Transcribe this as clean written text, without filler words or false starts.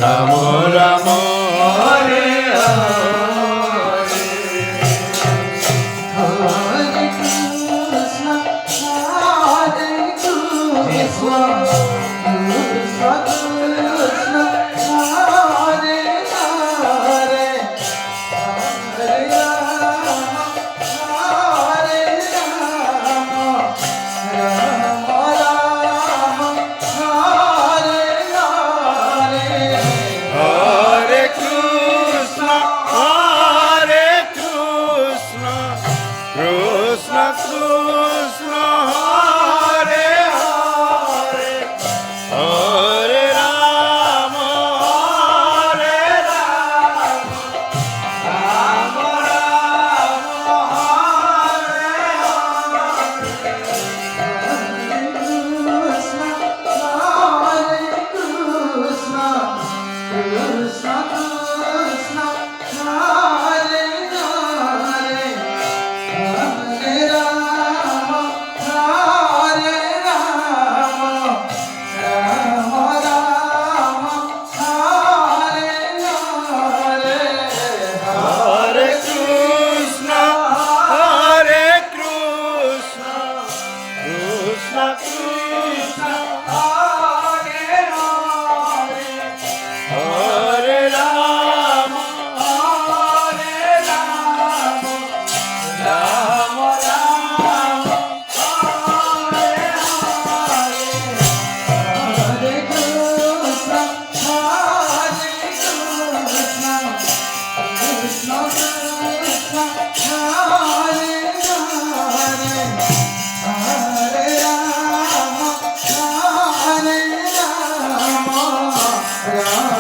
Ram Ram Hare Hare Krishna, Hare Krishna, Krishna Krishna, Hare Hare, Hare Rama, Hare Rama, Rama Rama, Hare Hare. Hare Krishna, Hare Krishna, Krishna Krishna, Hare Hare, Hare Rama, Hare Rama, Rama Rama, Hare Krishna, Hare Krishna, Krishna Krishna, Hare Hare, Hare Rama, Hare Rama, Rama Rama, Hare Hare